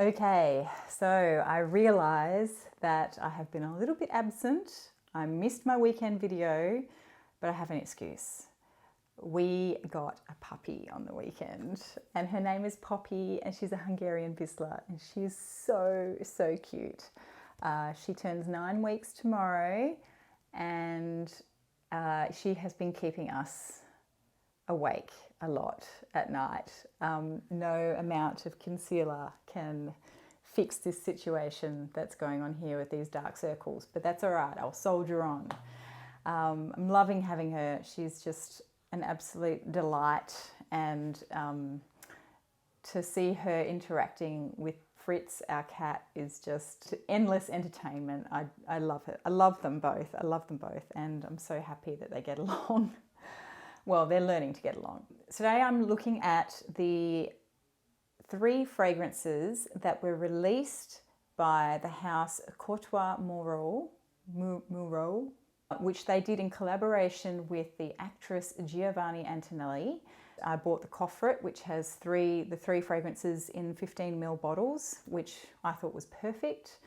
Okay, so I realise that I have been a little bit absent. I missed my weekend video, but I have an excuse. We got a puppy on the weekend and her name is Poppy and she's a Hungarian Vizsla and she's so cute. She turns 9 weeks tomorrow and she has been keeping us awake a lot at night. No amount of concealer can fix this situation that's going on here with these dark circles, but that's all right, I'll soldier on. I'm loving having her. She's just an absolute delight, and to see her interacting with Fritz, our cat, is just endless entertainment. I love her. I love them both. And I'm so happy that they get along. Well, they're learning to get along. Today I'm looking at the 3 fragrances that were released by the house Courtois Mourot, which they did in collaboration with the actress Giovanna Antonelli. I bought the coffret, which has the 3 fragrances in 15ml bottles, which I thought was perfect.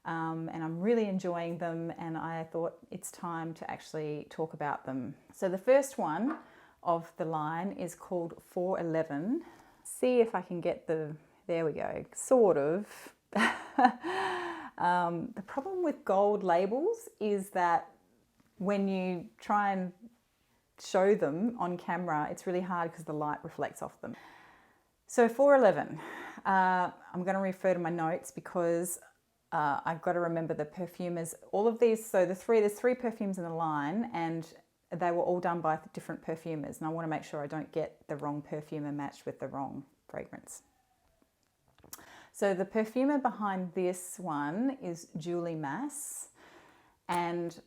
And I'm really enjoying them, and I thought it's time to actually talk about them. So the first one of the line is called 411. See if I can get there we go, sort of. The problem with gold labels is that when you try and show them on camera, it's really hard because the light reflects off them. So 411, I'm going to refer to my notes because I've got to remember the perfumers. All of these, so there's 3 perfumes in the line, and they were all done by different perfumers, and I want to make sure I don't get the wrong perfumer matched with the wrong fragrance. So the perfumer behind this one is Julie Masse, and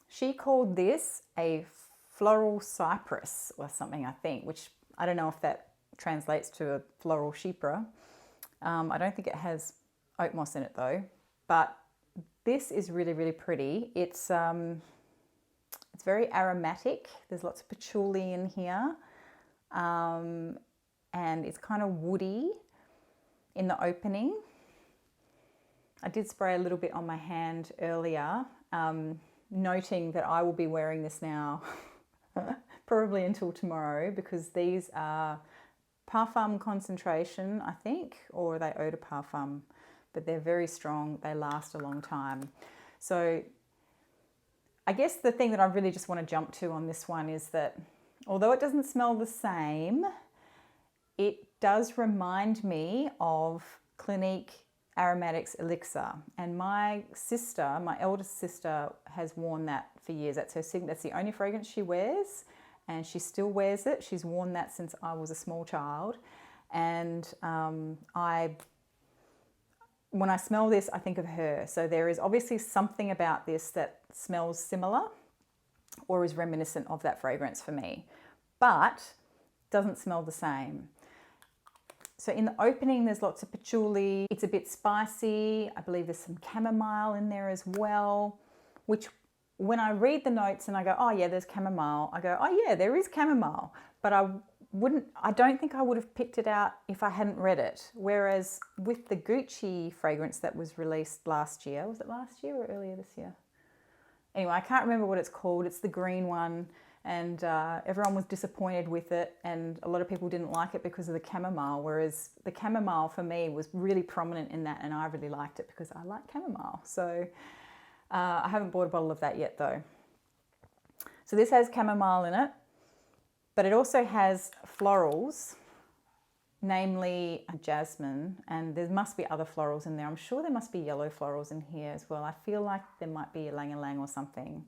she called this a floral cypress or something, I think, which I don't know if that translates to a floral chypre. I don't think it has oak moss in it though, but this is really pretty. It's very aromatic. There's lots of patchouli in here, and it's kind of woody in the opening. I did spray a little bit on my hand earlier, noting that I will be wearing this now probably until tomorrow, because these are parfum concentration, I think, or are they eau de parfum, but they're very strong. They last a long time. So I guess the thing that I really just want to jump to on this one is that although it doesn't smell the same, it does remind me of Clinique Aromatics Elixir, and my eldest sister, has worn that for years. That's the only fragrance she wears, and she still wears it. She's worn that since I was a small child, and when I smell this, I think of her. So there is obviously something about this that smells similar or is reminiscent of that fragrance for me, but doesn't smell the same. So in the opening, there's lots of patchouli. It's a bit spicy. I believe there's some chamomile in there as well, which when I read the notes and I go, oh yeah, there's chamomile, I go, oh yeah, there is chamomile. But I don't think I would have picked it out if I hadn't read it. Whereas with the Gucci fragrance that was released last year, was it last year or earlier this year? Anyway, I can't remember what it's called. It's the green one. And everyone was disappointed with it, and a lot of people didn't like it because of the chamomile, whereas the chamomile for me was really prominent in that, and I really liked it because I like chamomile. So I haven't bought a bottle of that yet though. So this has chamomile in it, but it also has florals, namely jasmine, and there must be other florals in there. I'm sure there must be yellow florals in here as well. I feel like there might be ylang ylang or something.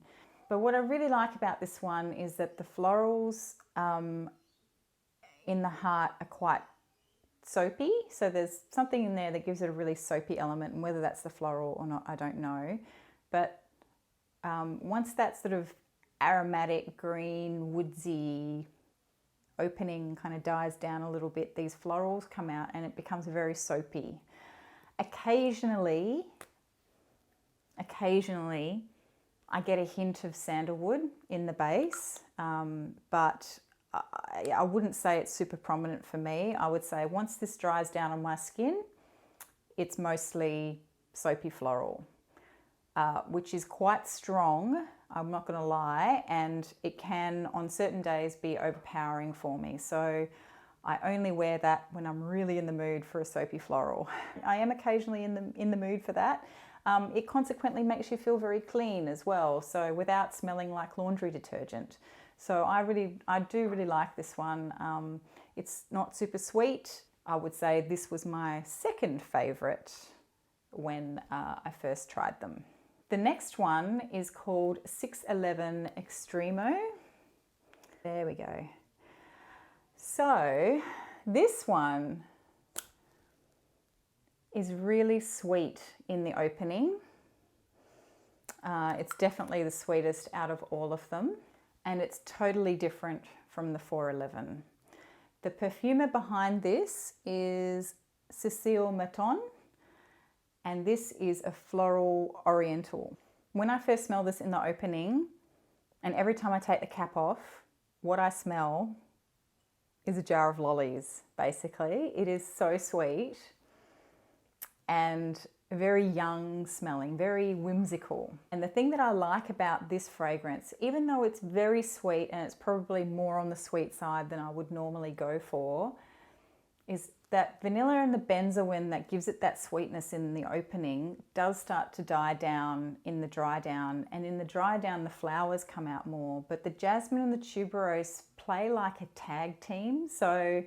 But what I really like about this one is that the florals in the heart are quite soapy. So there's something in there that gives it a really soapy element, and whether that's the floral or not, I don't know. But once that sort of aromatic, green, woodsy opening kind of dies down a little bit, these florals come out and it becomes very soapy. Occasionally, I get a hint of sandalwood in the base, but I wouldn't say it's super prominent for me. I would say once this dries down on my skin, it's mostly soapy floral, which is quite strong, I'm not going to lie, and it can on certain days be overpowering for me. So I only wear that when I'm really in the mood for a soapy floral. I am occasionally in the mood for that. It consequently makes you feel very clean as well, so without smelling like laundry detergent. So I do really like this one. It's not super sweet. I would say this was my second favourite when I first tried them. The next one is called 611 Extremo. There we go. So this one is really sweet in the opening. It's definitely the sweetest out of all of them, and it's totally different from the 411. The perfumer behind this is Cecile Matton, and this is a floral oriental. When I first smell this in the opening, and every time I take the cap off, what I smell is a jar of lollies, basically. It is so sweet and very young smelling, very whimsical. And the thing that I like about this fragrance, even though it's very sweet and it's probably more on the sweet side than I would normally go for, is that vanilla and the benzoin that gives it that sweetness in the opening does start to die down in the dry down. And in the dry down, the flowers come out more. But the jasmine and the tuberose play like a tag team. So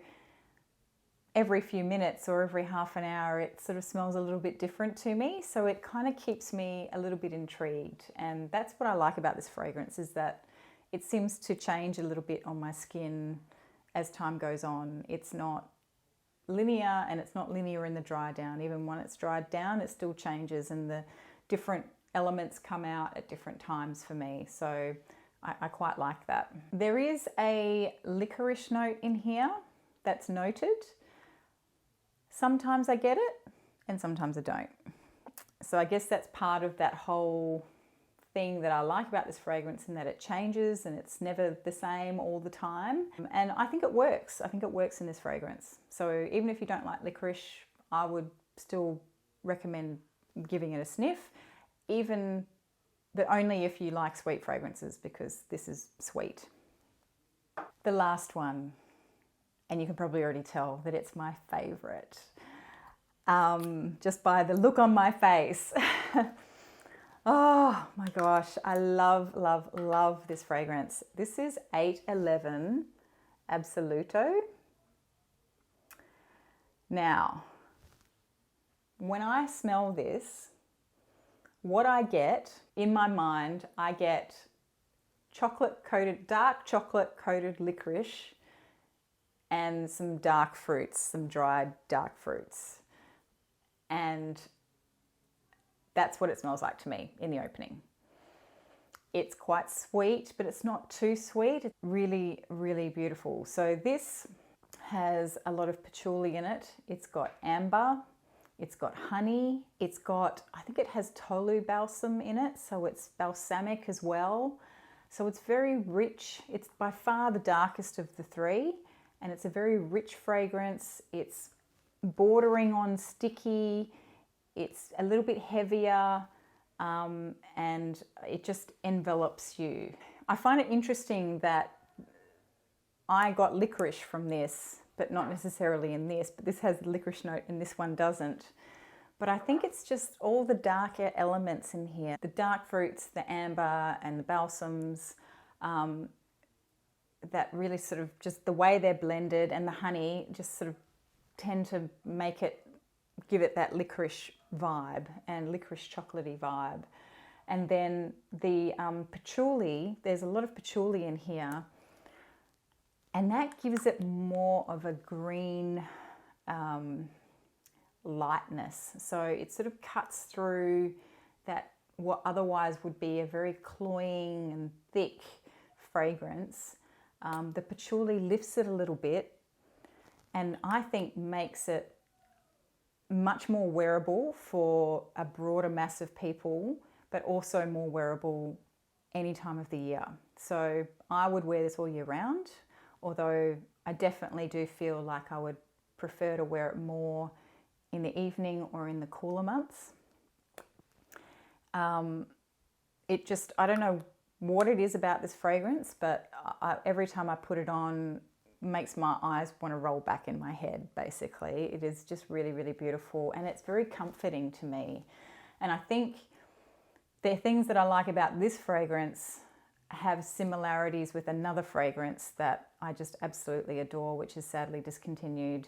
every few minutes or every half an hour, it sort of smells a little bit different to me. So it kind of keeps me a little bit intrigued. And that's what I like about this fragrance, is that it seems to change a little bit on my skin as time goes on. It's not linear, and it's not linear in the dry down. Even when it's dried down, it still changes, and the different elements come out at different times for me. So I quite like that. There is a licorice note in here that's noted. Sometimes I get it and sometimes I don't. So I guess that's part of that whole thing that I like about this fragrance, in that it changes and it's never the same all the time. And I think it works. I think it works in this fragrance. So even if you don't like licorice, I would still recommend giving it a sniff, but only if you like sweet fragrances, because this is sweet. The last one, and you can probably already tell that it's my favorite, just by the look on my face. Oh my gosh, I love, love, love this fragrance. This is 811 Absoluto. Now, when I smell this, what I get in my mind, I get dark chocolate coated licorice and some dark fruits, some dried dark fruits. And that's what it smells like to me in the opening. It's quite sweet, but it's not too sweet. It's really, really beautiful. So this has a lot of patchouli in it. It's got amber, it's got honey, it's got, I think it has tolu balsam in it, so it's balsamic as well. So it's very rich. It's by far the darkest of the three, and it's a very rich fragrance. It's bordering on sticky. It's a little bit heavier, and it just envelops you. I find it interesting that I got licorice from this, but not necessarily in this, but this has the licorice note and this one doesn't. But I think it's just all the darker elements in here. The dark fruits, the amber and the balsams, that really sort of just the way they're blended, and the honey just sort of tend to give it that licorice vibe and licorice chocolatey vibe. And then the patchouli, there's a lot of patchouli in here, and that gives it more of a green lightness. So it sort of cuts through that what otherwise would be a very cloying and thick fragrance. The patchouli lifts it a little bit, and I think makes it much more wearable for a broader mass of people, but also more wearable any time of the year. So I would wear this all year round, although I definitely do feel like I would prefer to wear it more in the evening or in the cooler months. It just, I don't know what it is about this fragrance, but every time I put it on, makes my eyes want to roll back in my head, basically. It is just really, really beautiful, and it's very comforting to me. And I think the things that I like about this fragrance have similarities with another fragrance that I just absolutely adore, which is sadly discontinued.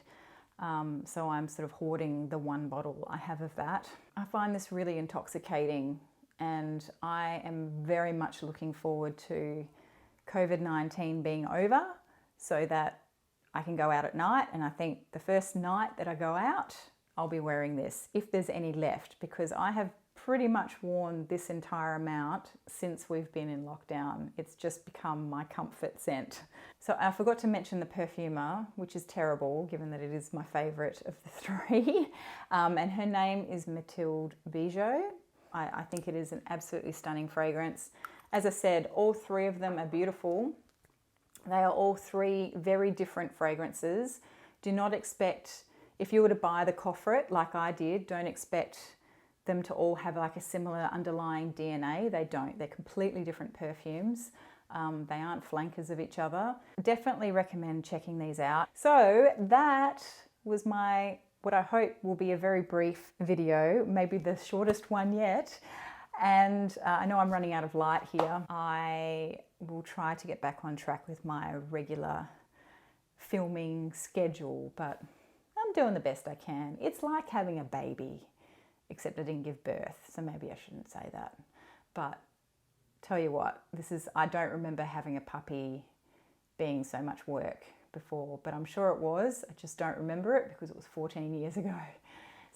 So I'm sort of hoarding the one bottle I have of that. I find this really intoxicating, and I am very much looking forward to COVID-19 being over so that I can go out at night. And I think the first night that I go out, I'll be wearing this, if there's any left, because I have pretty much worn this entire amount since we've been in lockdown. It's just become my comfort scent. So I forgot to mention the perfumer, which is terrible given that it is my favorite of the three. And her name is Mathilde Bijaoui. I think it is an absolutely stunning fragrance. As I said, all three of them are beautiful. They are all three very different fragrances. Do not expect, if you were to buy the coffret like I did, don't expect them to all have like a similar underlying DNA. They don't. They're completely different perfumes. They aren't flankers of each other. Definitely recommend checking these out. So that was what I hope will be a very brief video, maybe the shortest one yet. And I know I'm running out of light here. I will try to get back on track with my regular filming schedule, but I'm doing the best I can. It's like having a baby, except I didn't give birth, so maybe I shouldn't say that. But tell you what, I don't remember having a puppy being so much work before, but I'm sure it was. I just don't remember it because it was 14 years ago.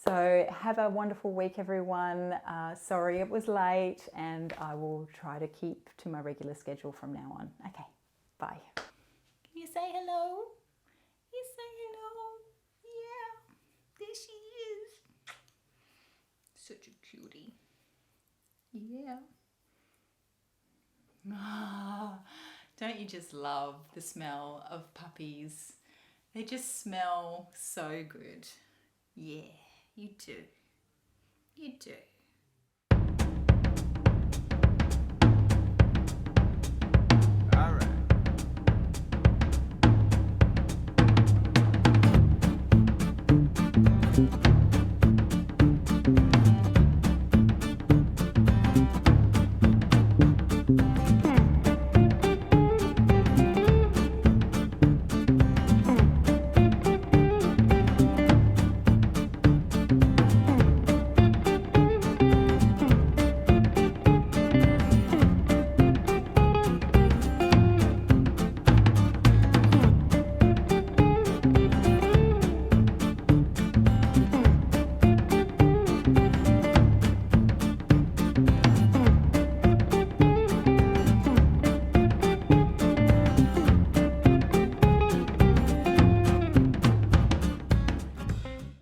So have a wonderful week, everyone. Sorry it was late, and I will try to keep to my regular schedule from now on. Okay, bye. Can you say hello? You say hello? Yeah, there she is. Such a cutie. Yeah. Ah, don't you just love the smell of puppies? They just smell so good. Yeah, you do. You do.